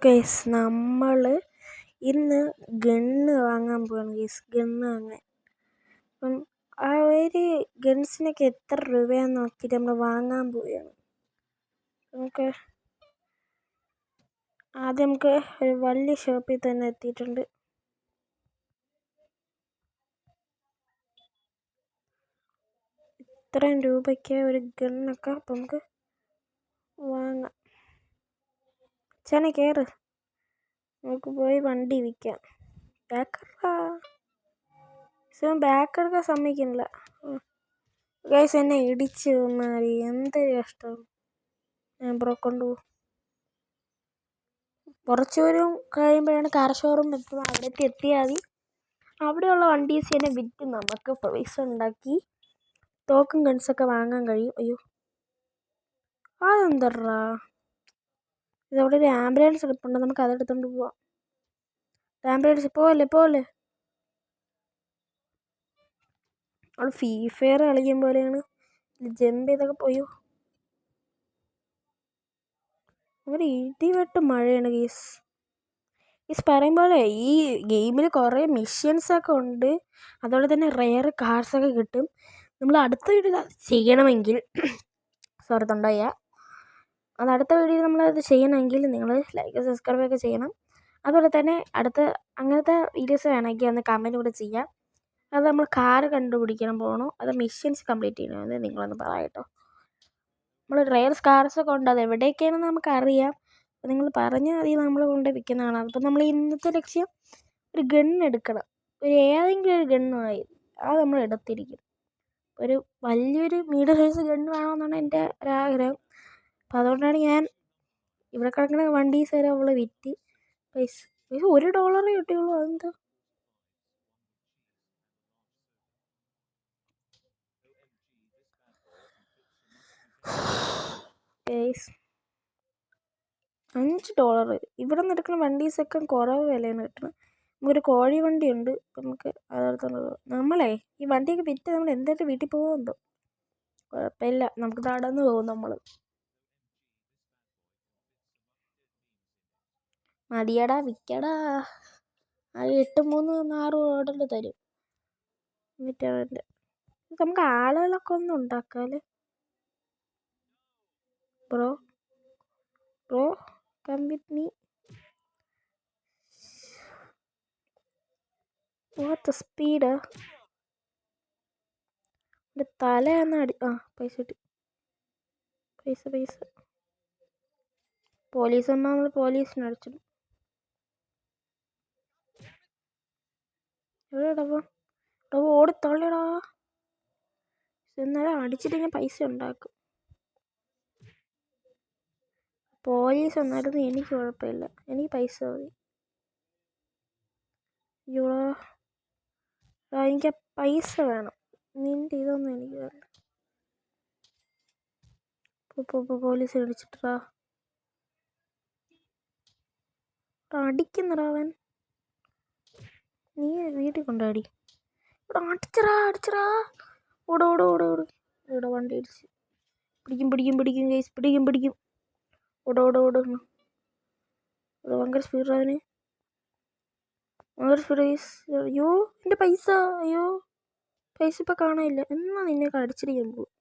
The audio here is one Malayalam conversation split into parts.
ഗൈസ് നമ്മൾ ഇന്ന് ഗണ്ണ് വാങ്ങാൻ പോവാണ് ഗൈസ്. ഗണ്ണ് വാങ്ങാൻ അപ്പം ആ ഒരു ഗൺസിനൊക്കെ എത്ര രൂപയാന്ന് നോക്കിയിട്ട് നമ്മൾ വാങ്ങാൻ പോവുകയാണ്. ആദ്യം നമുക്ക് ഒരു വലിയ ഷോപ്പിൽ തന്നെ എത്തിയിട്ടുണ്ട്. ഇത്രയും രൂപയ്ക്ക് ഒരു ഗണ്ണൊക്കെ അപ്പം നമുക്ക് വാങ്ങാം. ചന കയറ്, നമുക്ക് പോയി വണ്ടി വിൽക്കാം. ബാക്കെടുക്കാൻ സമ്മതിക്കുന്നില്ല ഗൈസ്. എന്നെ ഇടിച്ച് മാറി, എന്ത് കഷ്ടം. ഞാൻ കൊണ്ടുപോകും. കുറച്ച് ദൂരം കഴിയുമ്പോഴാണ് കാർ ഷോറൂം എത്തുന്നത്. അവിടേക്ക് എത്തിയാൽ മതി. അവിടെയുള്ള വണ്ടീസ് തന്നെ വിറ്റ് നമുക്ക് പൈസ ഉണ്ടാക്കി തോക്കും ഗൺസൊക്കെ വാങ്ങാൻ കഴിയും. അയ്യോ അതെന്തറാ, ഇതവിടെ ഒരു ആംബുലൻസ് എടുപ്പുണ്ട്, നമുക്ക് അതെടുത്തോണ്ട് പോവാം. ആംബുലൻസ് പോലെ അവൾ ഫ്രീ ഫയർ കളിക്കും പോലെയാണ് ജമ്പ് ചെയ്തൊക്കെ. പോയോ അങ്ങനെ ഇടിവെട്ട് മഴയാണ് ഗീസ്. പറയും പോലെ ഈ ഗെയിമിൽ കുറേ മിഷൻസൊക്കെ ഉണ്ട്. അതുപോലെ തന്നെ റെയർ കാർഡ്സൊക്കെ കിട്ടും. നമ്മൾ അടുത്ത വീഡിയോ ചെയ്യണമെങ്കിൽ തൊണ്ടയ്യ അത് അടുത്ത വീഡിയോയിൽ നമ്മളത് ചെയ്യണമെങ്കിൽ നിങ്ങൾ ലൈക്ക് സബ്സ്ക്രൈബ് ഒക്കെ ചെയ്യണം. അതുപോലെ തന്നെ അങ്ങനത്തെ വീഡിയോസ് വേണമെങ്കിൽ ഒന്ന് കമൻറ്റ് കൂടെ ചെയ്യാം. അത് നമ്മൾ കാറ് കണ്ടുപിടിക്കണം പോകണോ അത് മിഷൻസ് കംപ്ലീറ്റ് ചെയ്യണോ എന്ന് നിങ്ങളൊന്ന് പറയട്ടോ. നമ്മൾ റെയർ കാർഡ്സൊക്കെ ഉണ്ട്, അത് എവിടെയൊക്കെയാണെന്ന് നമുക്കറിയാം. അപ്പോൾ നിങ്ങൾ പറഞ്ഞാൽ മതി, നമ്മൾ കൊണ്ട് വിൽക്കുന്നതാണ്. അപ്പോൾ നമ്മൾ ഇന്നത്തെ ലക്ഷ്യം ഒരു ഗണ്ണ് എടുക്കണം. ഏതെങ്കിലും ഒരു ഗണ്ണുമായി അത് നമ്മൾ എടുത്തിരിക്കും. ഒരു വലിയൊരു മീഡിയം സൈസ് ഗണ്ണ് വേണമെന്നാണ് എൻ്റെ ഒരാഗ്രഹം. അപ്പം അതുകൊണ്ടാണ് ഞാൻ ഇവിടെ കിടക്കുന്ന വണ്ടീസ് വരെ അവൾ വിറ്റ് പൈസ $1 കിട്ടിയുള്ളൂ. അതെന്താ $5. ഇവിടെ നിന്ന് എടുക്കുന്ന വണ്ടീസൊക്കെ കുറവ് വിലയാണ് കിട്ടുന്നത്. നമുക്കൊരു കോഴി വണ്ടിയുണ്ട്, നമുക്ക് അതെടുത്തോണ്ട് നമ്മളെ ഈ വണ്ടിയൊക്കെ വിറ്റ് നമ്മൾ എന്തായിട്ട് വീട്ടിൽ പോകുന്നുണ്ടോ. കുഴപ്പമില്ല, നമുക്ക് നടന്നു പോകും. നമ്മൾ മതിയടാ വിൽക്കടാ. ആ 8-3-6 തരും. എന്നിട്ട് നമുക്ക് ആളുകളൊക്കെ ഒന്ന് ഉണ്ടാക്കാല്ലേ. Bro come with me. What speed. എൻ്റെ തലയൊന്ന് പൈസ കിട്ടി. പൈസ പോലീസ് വന്നാൽ നമ്മൾ പോലീസിനെ അടിച്ചിടും. എവിടെടാ ഓടിത്തള്ളിയടാ. എന്നാലും അടിച്ചിട്ട് ഞാൻ പൈസ ഉണ്ടാക്കും. പോലീസ് വന്നായിരുന്നു എനിക്ക് കുഴപ്പമില്ല, എനിക്ക് പൈസ മതി. എനിക്ക് പൈസ വേണം. നിൻ്റെ ഇതൊന്നും എനിക്ക് വേണ്ട. പോലീസ് അടിച്ചിട്ടാ അടിക്കുന്നടാ അവൻ. നീ വീട്ടിൽ കൊണ്ടാടി. അടിച്ചടാ. ഓട്. ഇവിടെ വണ്ടി അടിച്ച് പിടിക്കും ഗൈസ്. പിടിക്കും. ഓട്. ഇവിടെ ഭയങ്കര സ്പീഡ് അവന്. ഭയങ്കര സ്പീഡ് ഗൈസ്. അയ്യോ എൻ്റെ പൈസ. അയ്യോ പൈസ ഇപ്പം കാണാനില്ല. എന്നാ നിന്നെ അടിച്ചിരിക്കാൻ പോകും.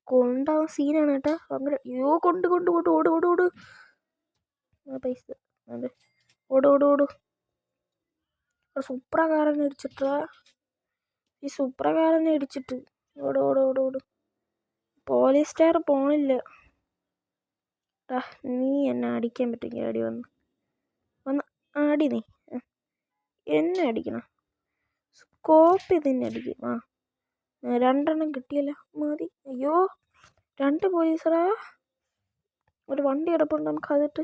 കൊണ്ടാവാൻ സീനാണ് കേട്ടാ. ഭയങ്കര അയ്യോ കൊണ്ട് ഓട്. പൈസ അതെ. ഓട്. സൂപ്രകാരനെ അടിച്ചിട്ടാ. ഈ സൂപ്രകാരനെ അടിച്ചിട്ട് ഓട്. പോലീസ് സ്റ്റാർ പോണില്ല. നീ എന്നെ അടിക്കാൻ പറ്റുമെങ്കിൽ അടി വന്ന് ആടി. നീ എന്നെ അടിക്കണം. സ്കോപ്പ് നിന്നെ അടിക്കും. 2 കിട്ടിയല്ലോ, മതി. അയ്യോ 2 പോലീസറാ. ഒരു വണ്ടി കിടപ്പുണ്ട്, നമുക്ക് അതിട്ട്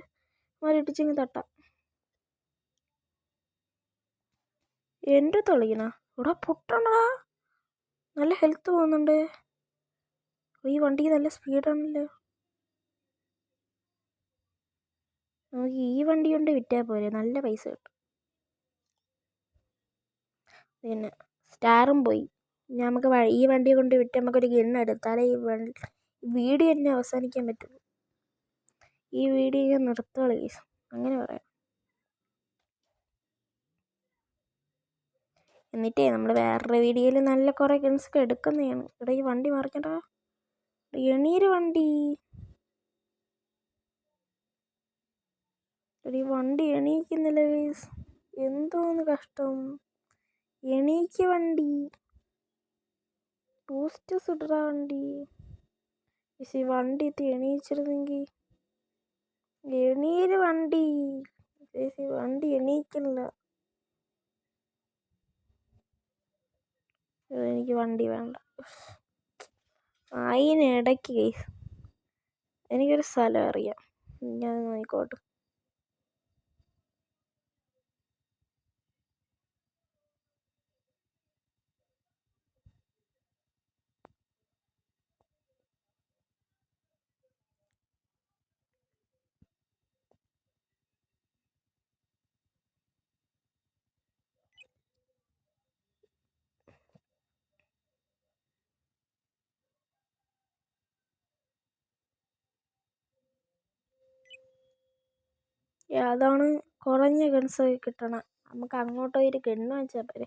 ഇടിച്ചെങ്കിൽ തട്ടാം. എൻ്റെ തൊളിക്കണ ഇവിടെ പൊട്ടണടാ. നല്ല ഹെൽത്ത് പോകുന്നുണ്ട്. ഈ വണ്ടിക്ക് നല്ല സ്പീഡാണല്ലോ. നമുക്ക് ഈ വണ്ടി കൊണ്ട് വിറ്റാൽ പോരെ, നല്ല പൈസ കിട്ടും. പിന്നെ സ്റ്റാറും പോയി. നമുക്ക് ഈ വണ്ടി കൊണ്ട് വിറ്റ് നമുക്കൊരു ഗണ്ണ് എടുത്താലേ ഈ വീഡിയോ തന്നെ അവസാനിക്കാൻ പറ്റുള്ളൂ. ഈ വീഡിയോ ഞാൻ നിർത്തുകയാണ് ഗൈസ്, അങ്ങനെ പറയാം. എന്നിട്ടേ നമ്മൾ വേറൊരു വീഡിയോയിൽ നല്ല കുറേ ഗൺസൊക്കെ എടുക്കുന്നതാണ്. ഇവിടെ ഈ വണ്ടി മറിക്കണ്ടാ, എണീര് വണ്ടി, ഈ വണ്ടി എണീക്കുന്നില്ല ഗൈസ്, എന്തോന്ന് കഷ്ടം. എണീക്ക് വണ്ടി, ബൂസ്റ്റ് സുഡറ വണ്ടി. ഈ വണ്ടി എണീച്ചിരുന്നെങ്കിൽ, എണീര് വണ്ടി, വണ്ടി എണീക്കില്ല. എനിക്ക് വണ്ടി വേണ്ട. അതിനിടയ്ക്ക് ഗൈസ് എനിക്കൊരു സ്ഥലം അറിയാം, ഞാൻ നോക്കിക്കോട്ടെ. അതാണ് കുറഞ്ഞ ഗൺസ് കിട്ടണം. നമുക്ക് അങ്ങോട്ട് ഒരു ഗണ്ണ് വാങ്ങിച്ചാൽ പോരെ.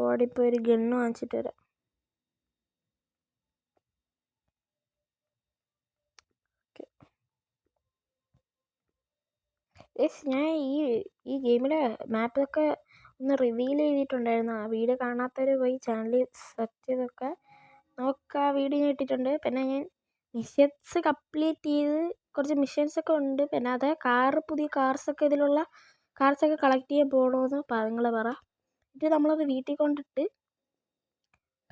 ഓടിപ്പോൾ ഒരു ഗണ്ണ് വാങ്ങിച്ചിട്ട് വരാം. ഞാൻ ഈ ഗെയിമിലെ മാപ്പൊക്കെ ഒന്ന് റിവീൽ ചെയ്തിട്ടുണ്ടായിരുന്നു. ആ വീഡിയോ കാണാത്തവർ പോയി ചാനലിൽ സെർച്ച് ചെയ്തൊക്കെ നോക്കുക. ആ വീഡിയോ ഞാൻ ഇട്ടിട്ടുണ്ട്. പിന്നെ ഞാൻ മിഷൻസ് കംപ്ലീറ്റ് ചെയ്ത് കുറച്ച് മിഷൻസൊക്കെ ഉണ്ട്. പിന്നെ അത് പുതിയ കാർസൊക്കെ ഇതിലുള്ള കാർസൊക്കെ കളക്ട് ചെയ്യാൻ പോകണമെന്ന് നിങ്ങൾ പറ. എന്നിട്ട് നമ്മളത് വീട്ടിൽ കൊണ്ടിട്ട്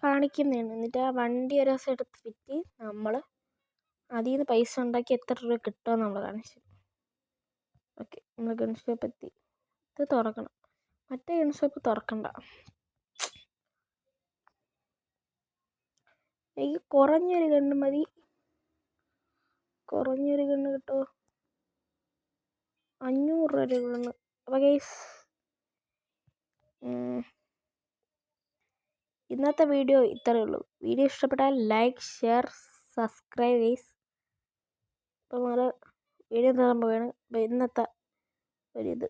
കാണിക്കുന്നതാണ്. എന്നിട്ട് ആ വണ്ടി ഒരു ദിവസം എടുത്ത് വിറ്റ് നമ്മൾ അതിൽ നിന്ന് പൈസ ഉണ്ടാക്കി എത്ര രൂപ കിട്ടുമെന്ന് നമ്മൾ കാണിച്ചു. ഓക്കെ, നമ്മൾ ഗൺ ഷോപ്പ് എത്തി. ഇത് തുറക്കണം, മറ്റേ ഗൺ ഷോപ്പ് തുറക്കണ്ട. എനിക്ക് കുറഞ്ഞൊരു ഗണ്ണ് മതി. കുറഞ്ഞൊരു ഗണ്ണ് കിട്ടുമോ? 500 രൂപ ഒരു ഗണ്ണ്. അപ്പോൾ ഗൈസ് ഇന്നത്തെ വീഡിയോ ഇത്രയേ ഉള്ളൂ. വീഡിയോ ഇഷ്ടപ്പെട്ടാൽ ലൈക്ക്, ഷെയർ, സബ്സ്ക്രൈബ് ഗൈസ്. അപ്പോൾ നമ്മൾ വീഡിയോ തരാൻ പോവുകയാണ്. ഇന്നത്തെ ഒരിത്